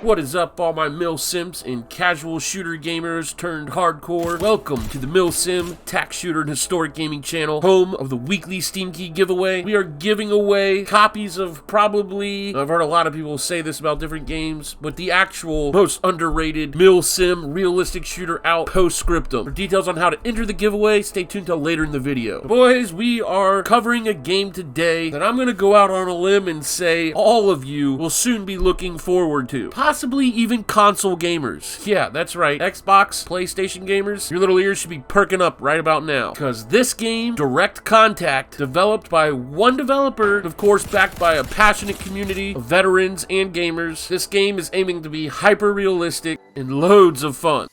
What is up, all my Mil-Simps and casual shooter gamers turned hardcore? Welcome to the Mil-Sim, tac shooter and historic gaming channel, home of the weekly Steam Key giveaway. We are giving away copies of probably, I've heard a lot of people say this about different games, but the actual most underrated Mil-Sim realistic shooter out post-scriptum. For details on how to enter the giveaway, stay tuned till later in the video. Boys, we are covering a game today that I'm going to go out on a limb and say all of you will soon be looking forward to. Possibly even console gamers. Yeah, that's right. Xbox, PlayStation gamers, your little ears should be perking up right about now. Because this game, Direct Contact, developed by one developer, of course backed by a passionate community of veterans and gamers, this game is aiming to be hyper-realistic and loads of fun.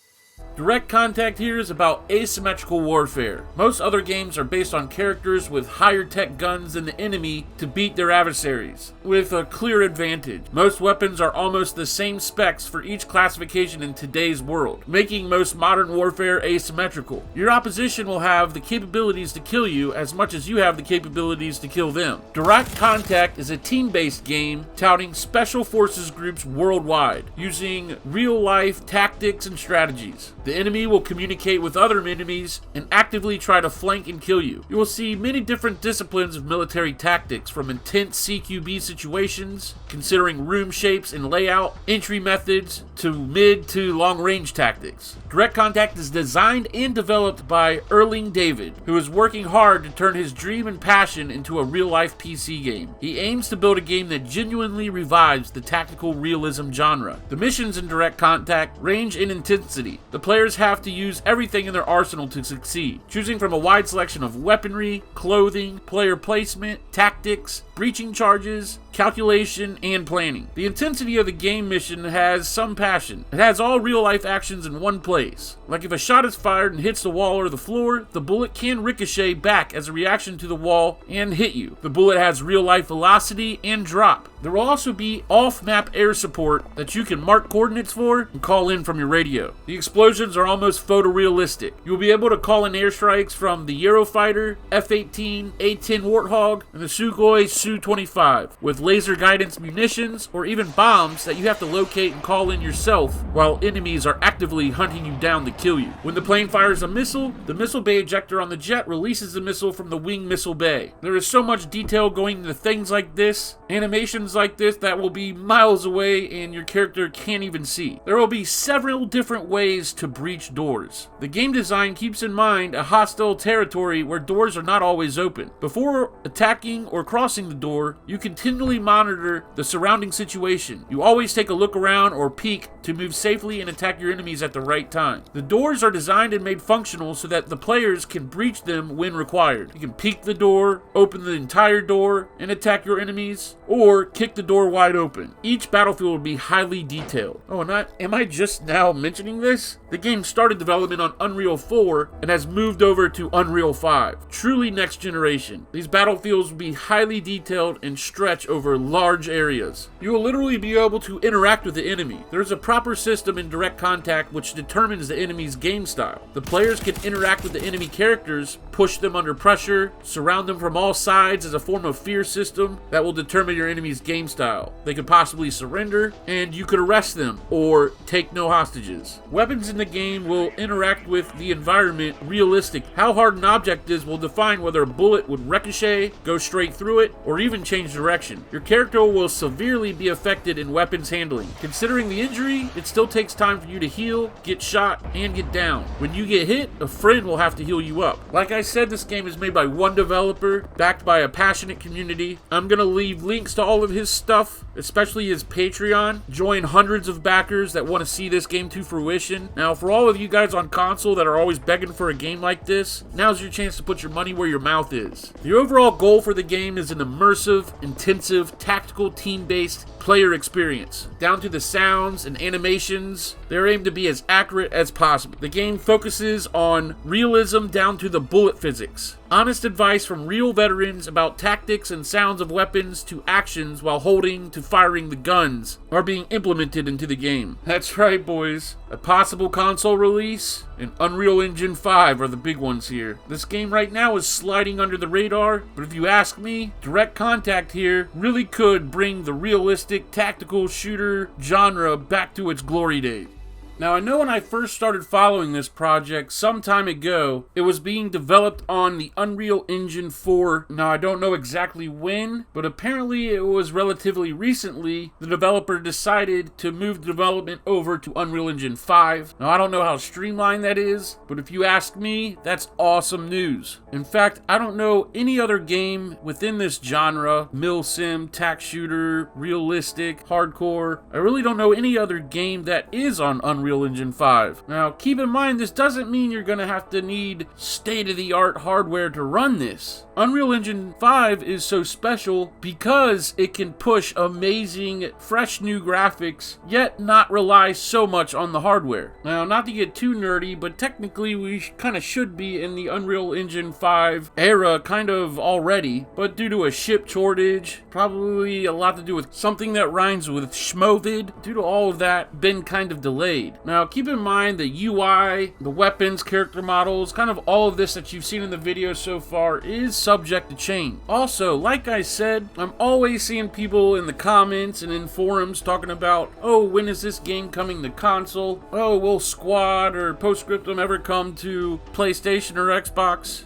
Direct Contact here is about asymmetrical warfare. Most other games are based on characters with higher tech guns than the enemy to beat their adversaries, with a clear advantage. Most weapons are almost the same specs for each classification in today's world, making most modern warfare asymmetrical. Your opposition will have the capabilities to kill you as much as you have the capabilities to kill them. Direct Contact is a team-based game touting special forces groups worldwide, using real-life tactics and strategies. The enemy will communicate with other enemies and actively try to flank and kill you. You will see many different disciplines of military tactics, from intense CQB situations, considering room shapes and layout, entry methods, to mid to long range tactics. Direct Contact is designed and developed by Erling David, who is working hard to turn his dream and passion into a real-life PC game. He aims to build a game that genuinely revives the tactical realism genre. The missions in Direct Contact range in intensity. The players have to use everything in their arsenal to succeed, choosing from a wide selection of weaponry, clothing, player placement, tactics, breaching charges, calculation, and planning. The intensity of the game mission has some passion. It has all real-life actions in one place. Like if a shot is fired and hits the wall or the floor, the bullet can ricochet back as a reaction to the wall and hit you. The bullet has real-life velocity and drop. There will also be off-map air support that you can mark coordinates for and call in from your radio. The explosions are almost photorealistic. You will be able to call in airstrikes from the Eurofighter, F-18, A-10 Warthog, and the Sukhoi Su-25, with laser guidance munitions or even bombs that you have to locate and call in yourself while enemies are actively hunting you down to kill you. When the plane fires a missile, the missile bay ejector on the jet releases the missile from the wing missile bay. There is so much detail going into things like this, animations like this, that will be miles away and your character can't even see. There will be several different ways to breach doors. The game design keeps in mind a hostile territory where doors are not always open. Before attacking or crossing the door, you continually monitor the surrounding situation. You always take a look around or peek to move safely and attack your enemies at the right time. The doors are designed and made functional so that the players can breach them when required. You can peek the door, open the entire door, and attack your enemies, or kick the door wide open. Each battlefield will be highly detailed. Oh, and am I just now mentioning this? The game started development on Unreal 4 and has moved over to Unreal 5. Truly next generation. These battlefields will be highly detailed and stretch over large areas. You will literally be able to interact with the enemy. There is a proper system in Direct Contact which determines the enemy's game style. The players can interact with the enemy characters, push them under pressure, surround them from all sides as a form of fear system that will determine your enemy's game style. They could possibly surrender, and you could arrest them or take no hostages. Weapons in the game will interact with the environment realistic. How hard an object is will define whether a bullet would ricochet, go straight through it, or even change direction. Your character will severely be affected in weapons handling. Considering the injury, it still takes time for you to heal, get shot, and get down. When you get hit, a friend will have to heal you up. Like I said, this game is made by one developer, backed by a passionate community. I'm gonna leave links to all of his stuff, especially his Patreon. Join hundreds of backers that want to see this game to fruition. Now, for all of you guys on console that are always begging for a game like this, now's your chance to put your money where your mouth is. The overall goal for the game is an immersive, intensive, tactical, team-based player experience. Down to the sounds and animations, they're aimed to be as accurate as possible. The game focuses on realism down to the bullet physics. Honest advice from real veterans about tactics and sounds of weapons to actions while holding to firing the guns are being implemented into the game. That's right, boys. A possible console release and Unreal Engine 5 are the big ones here. This game right now is sliding under the radar, but if you ask me, Direct Contact here really could bring the realistic realistic tactical shooter genre back to its glory days. Now, I know when I first started following this project some time ago, it was being developed on the Unreal Engine 4. Now, I don't know exactly when, but apparently it was relatively recently the developer decided to move development over to Unreal Engine 5. Now, I don't know how streamlined that is, but if you ask me, that's awesome news. In fact, I don't know any other game within this genre, Mil-Simp, tac shooter, realistic, hardcore. I really don't know any other game that is on Unreal Engine 5. Now, keep in mind, this doesn't mean you're going to have to need state-of-the-art hardware to run this. Unreal Engine 5 is so special because it can push amazing, fresh new graphics, yet not rely so much on the hardware. Now, not to get too nerdy, but technically we kind of should be in the Unreal Engine 5 era kind of already, but due to a chip shortage, probably a lot to do with something that rhymes with schmovid, due to all of that, been kind of delayed. Now, keep in mind the UI, the weapons, character models, kind of all of this that you've seen in the video so far is subject to change. Also, like I said, I'm always seeing people in the comments and in forums talking about, oh, when is this game coming to console? Oh, will Squad or Postscriptum ever come to PlayStation or Xbox?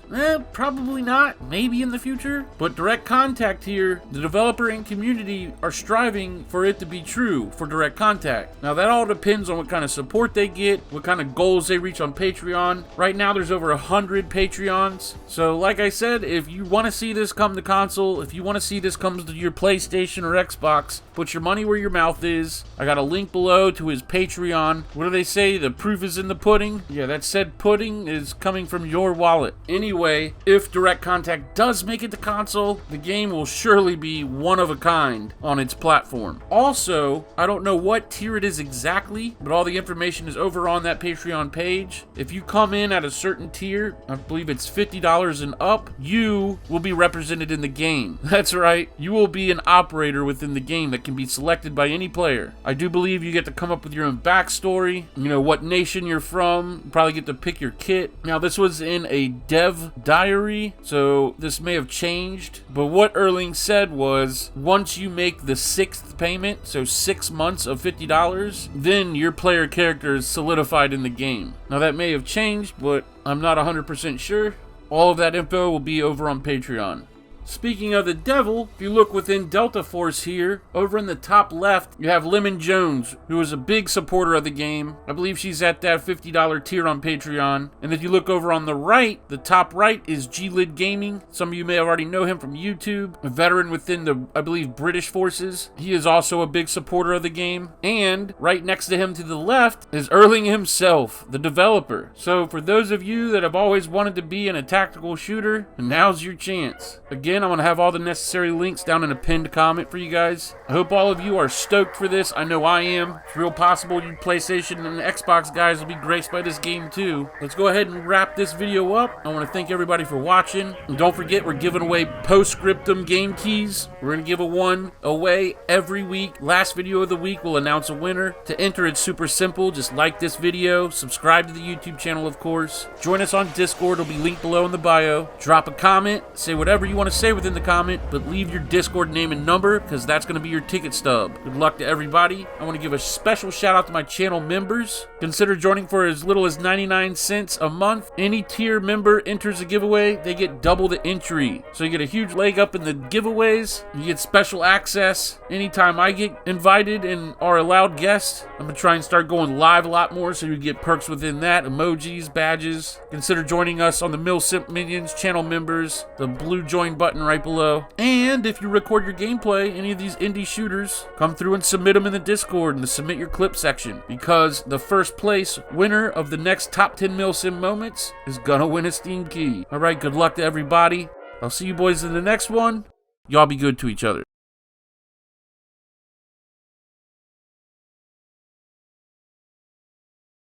Probably not. Maybe in the future. But Direct Contact here, the developer and community are striving for it to be true for Direct Contact. Now, that all depends on what kind of support they get, what kind of goals they reach on Patreon. Right now there's over 100 Patreons. So like I said, if you want to see this come to console, if you want to see this come to your PlayStation or Xbox, put your money where your mouth is. I got a link below to his Patreon. What do they say? The proof is in the pudding? Yeah, that said pudding is coming from your wallet. Anyway, if Direct Contact does make it to console, the game will surely be one of a kind on its platform. Also, I don't know what tier it is exactly, but all the information is over on that Patreon page. If you come in at a certain tier, I believe it's $50 and up, you will be represented in the game. That's right, you will be an operator within the game that can be selected by any player. I do believe you get to come up with your own backstory, you know, what nation you're from, you probably get to pick your kit. Now, this was in a dev diary, so this may have changed, but what Erling said was, once you make the 6th payment, so 6 months of $50, then your player character is solidified in the game. Now, that may have changed, but I'm not 100% sure. All of that info will be over on Patreon. Speaking of the devil, if you look within Delta Force here, over in the top left, you have Lemon Jones, who is a big supporter of the game. I believe she's at that $50 tier on Patreon. And if you look over on the right, the top right is G-Lid Gaming. Some of you may already know him from YouTube, a veteran within the, I believe, British forces. He is also a big supporter of the game. And right next to him to the left is Erling himself, the developer. So for those of you that have always wanted to be in a tactical shooter, now's your chance. Again, I'm going to have all the necessary links down in a pinned comment for you guys. I hope all of you are stoked for this. I know I am. It's real possible you PlayStation and Xbox guys will be graced by this game too. Let's go ahead and wrap this video up. I want to thank everybody for watching. And don't forget, we're giving away Postscriptum game keys. We're going to give one away every week. Last video of the week, we'll announce a winner. To enter, it's super simple. Just like this video. Subscribe to the YouTube channel, of course. Join us on Discord. It'll be linked below in the bio. Drop a comment. Say whatever you want to say within the comment, but leave your Discord name and number, because that's going to be your ticket stub. Good luck to everybody. I want to give a special shout out to my channel members. Consider joining for as little as 99 cents a month. Any tier member enters a giveaway, they get double the entry. So you get a huge leg up in the giveaways. You get special access anytime I get invited and are allowed guests. I'm going to try and start going live a lot more, so you get perks within that, emojis, badges. Consider joining us on the Mil-Simp Minions channel members, the blue join button right below. And if you record your gameplay, any of these indie shooters, come through and submit them in the Discord in the submit your clip section, because the first place winner of the next top 10 Mil-Sim moments is gonna win a Steam key. Alright, good luck to everybody. I'll see you boys in the next one. Y'all be good to each other.